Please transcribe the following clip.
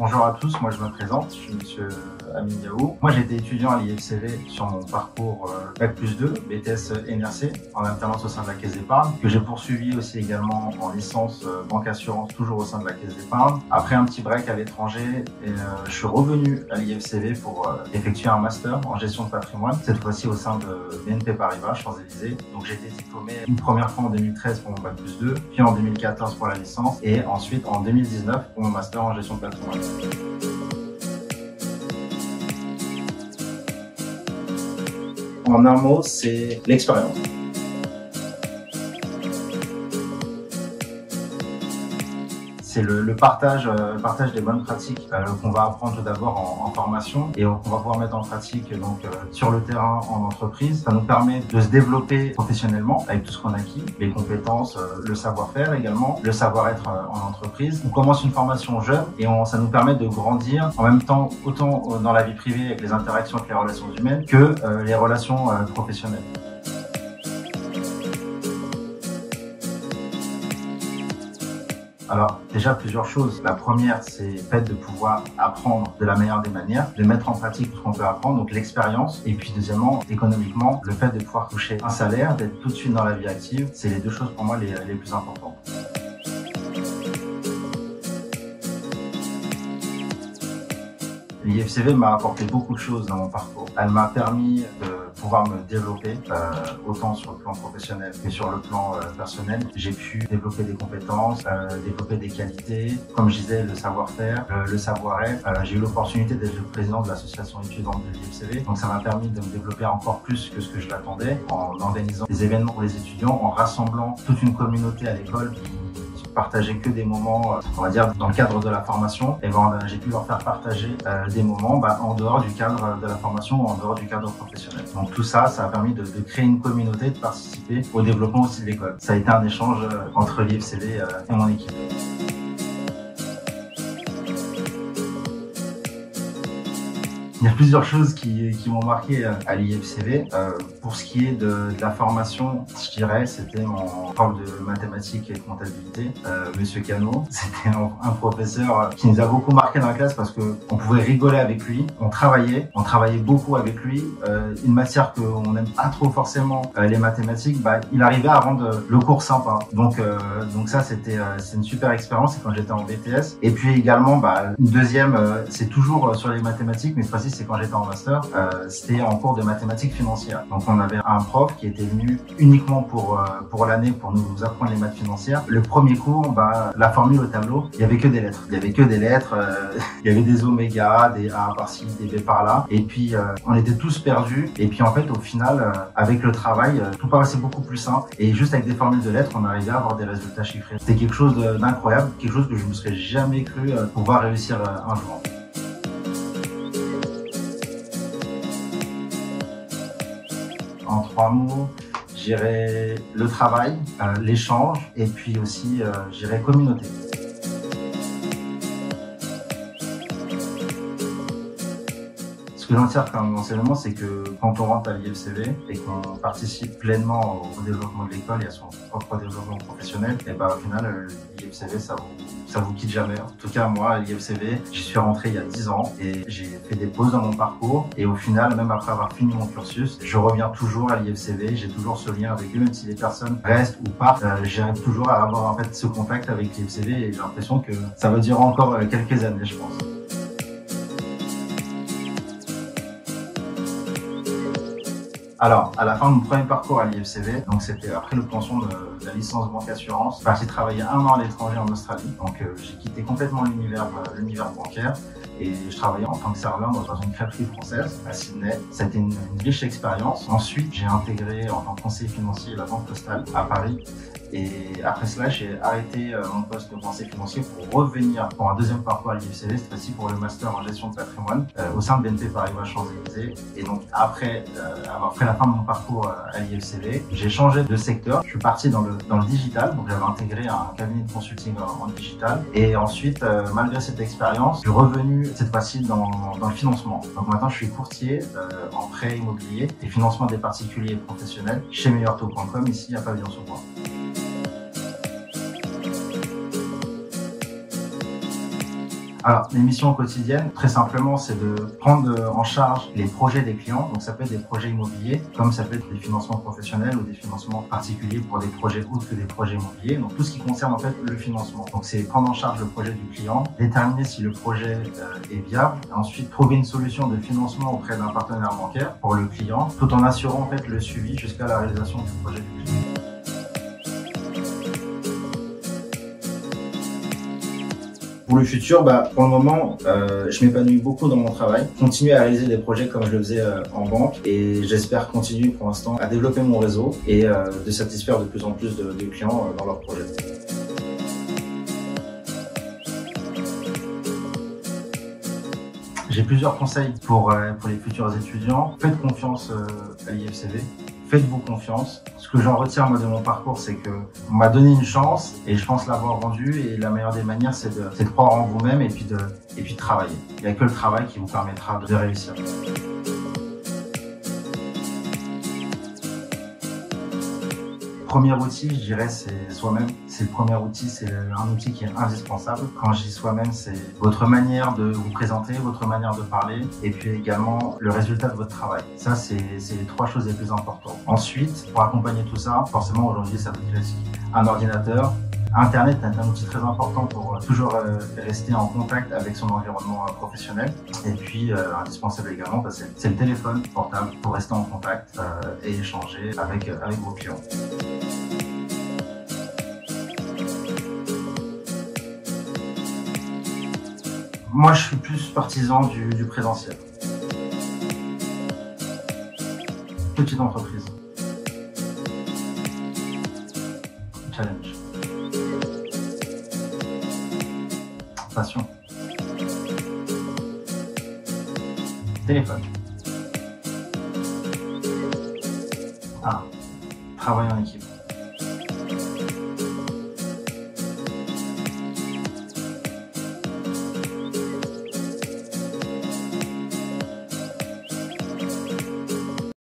Bonjour à tous, moi je me présente, je suis monsieur Amin Yaou. Moi j'ai été étudiant à l'IFCV sur mon parcours Bac+2, BTS NRC, en alternance au sein de la Caisse d'épargne, que j'ai poursuivi aussi également en licence banque assurance, toujours au sein de la Caisse d'épargne. Après un petit break à l'étranger, je suis revenu à l'IFCV pour effectuer un master en gestion de patrimoine, cette fois-ci au sein de BNP Paribas, Champs-Élysées. Donc j'ai été diplômé une première fois en 2013 pour mon Bac+2, puis en 2014 pour la licence, et ensuite en 2019 pour mon master en gestion de patrimoine. En un mot, c'est l'expérience. C'est le partage des bonnes pratiques qu'on va apprendre tout d'abord en formation et qu'on va pouvoir mettre en pratique donc sur le terrain en entreprise. Ça nous permet de se développer professionnellement avec tout ce qu'on a acquis, les compétences, le savoir-faire également, le savoir-être en entreprise. On commence une formation jeune et ça nous permet de grandir en même temps autant dans la vie privée avec les interactions avec les relations humaines que les relations professionnelles. Alors, déjà plusieurs choses. La première, c'est le fait de pouvoir apprendre de la meilleure des manières, de mettre en pratique tout ce qu'on peut apprendre, donc l'expérience. Et puis deuxièmement, économiquement, le fait de pouvoir toucher un salaire, d'être tout de suite dans la vie active, c'est les deux choses pour moi les plus importantes. L'IFCV m'a apporté beaucoup de choses dans mon parcours. Elle m'a permis de pouvoir me développer autant sur le plan professionnel que sur le plan personnel. J'ai pu développer des compétences, développer des qualités, comme je disais, le savoir-faire, le savoir-être. J'ai eu l'opportunité d'être le président de l'association étudiante de l'IFCV, donc ça m'a permis de me développer encore plus que ce que je l'attendais en organisant des événements pour les étudiants, en rassemblant toute une communauté à l'école qui partager que des moments, on va dire, dans le cadre de la formation. Et j'ai pu leur faire partager des moments en dehors du cadre de la formation ou en dehors du cadre professionnel. Donc tout ça, ça a permis de créer une communauté, de participer au développement aussi de l'école. Ça a été un échange entre l'IFCV et mon équipe. Il y a plusieurs choses qui m'ont marqué à l'IFCV. Pour ce qui est de la formation, je dirais, c'était mon prof de mathématiques et de comptabilité, Monsieur Cano. C'était un professeur qui nous a beaucoup marqué dans la classe parce que on pouvait rigoler avec lui, on travaillait beaucoup avec lui. Une matière qu'on n'aime pas trop forcément, les mathématiques, il arrivait à rendre le cours sympa. Donc ça, c'est une super expérience. C'est quand j'étais en BTS. Et puis également, une deuxième, c'est toujours sur les mathématiques, mais cette fois-ci, c'est quand j'étais en master, c'était en cours de mathématiques financières. Donc on avait un prof qui était venu uniquement pour l'année pour nous apprendre les maths financières. Le premier cours, la formule au tableau, il y avait que des lettres. Il y avait que des lettres, il y avait des oméga, des A par-ci, des B par-là. Et puis on était tous perdus. Et puis en fait, au final, avec le travail, tout paraissait beaucoup plus simple. Et juste avec des formules de lettres, on arrivait à avoir des résultats chiffrés. C'était quelque chose d'incroyable, quelque chose que je me serais jamais cru pouvoir réussir un jour. En 3 mots, j'irais le travail, l'échange et puis aussi j'irais communauté. Ce que j'en tire comme enseignement, c'est que quand on rentre à l'IFCV et qu'on participe pleinement au développement de l'école et à son propre développement professionnel, et au final, l'IFCV, ça vous quitte jamais. En tout cas, moi, à l'IFCV, j'y suis rentré il y a 10 ans et j'ai fait des pauses dans mon parcours. Et au final, même après avoir fini mon cursus, je reviens toujours à l'IFCV. J'ai toujours ce lien avec eux, même si les personnes restent ou partent. J'arrive toujours à avoir en fait ce contact avec l'IFCV et j'ai l'impression que ça va durer encore quelques années, je pense. Alors, à la fin de mon premier parcours à l'IFCV, donc c'était après l'obtention de la licence banque assurance, j'ai travaillé 1 an à l'étranger en Australie. Donc j'ai quitté complètement l'univers bancaire et je travaillais en tant que serveur dans une crêperie française à Sydney. C'était une riche expérience. Ensuite, j'ai intégré en tant que conseiller financier la Banque Postale à Paris. Et après cela, j'ai arrêté mon poste de conseiller financier pour revenir pour un deuxième parcours à l'IFCV, cette fois-ci pour le master en gestion de patrimoine au sein de BNP Paribas Champs-Élysées. Et donc après avoir fait la fin de mon parcours à l'IFCV, j'ai changé de secteur. Je suis parti dans le digital, donc j'avais intégré un cabinet de consulting en digital. Et ensuite, malgré cette expérience, je suis revenu cette fois-ci dans le financement. Donc maintenant, je suis courtier en prêt immobilier et financement des particuliers et professionnels chez meilleurtaux.com ici à Pavillon-sur-Bois. Alors, les missions quotidiennes, très simplement, c'est de prendre en charge les projets des clients. Donc, ça peut être des projets immobiliers, comme ça peut être des financements professionnels ou des financements particuliers pour des projets autres que des projets immobiliers. Donc, tout ce qui concerne en fait le financement. Donc, c'est prendre en charge le projet du client, déterminer si le projet est viable, et ensuite trouver une solution de financement auprès d'un partenaire bancaire pour le client, tout en assurant en fait le suivi jusqu'à la réalisation du projet du client. Pour le futur, pour le moment, je m'épanouis beaucoup dans mon travail. Continuer à réaliser des projets comme je le faisais en banque et j'espère continuer pour l'instant à développer mon réseau et de satisfaire de plus en plus de clients dans leurs projets. J'ai plusieurs conseils pour les futurs étudiants. Faites confiance à l'IFCV. Faites-vous confiance. Ce que j'en retiens moi de mon parcours, c'est que on m'a donné une chance et je pense l'avoir rendue. Et la meilleure des manières, c'est de croire en vous-même et puis de travailler. Il n'y a que le travail qui vous permettra de réussir. Premier outil, je dirais, c'est soi-même. C'est le premier outil, c'est un outil qui est indispensable. Quand je dis soi-même, c'est votre manière de vous présenter, votre manière de parler, et puis également le résultat de votre travail. Ça, c'est les trois choses les plus importantes. Ensuite, pour accompagner tout ça, forcément aujourd'hui, ça va être classique. Un ordinateur. Internet est un outil très important pour toujours rester en contact avec son environnement professionnel. Et puis, indispensable également, c'est le téléphone portable pour rester en contact et échanger avec vos clients. Moi, je suis plus partisan du présentiel. Petite entreprise. Challenge. Passion. Téléphone. Travail en équipe.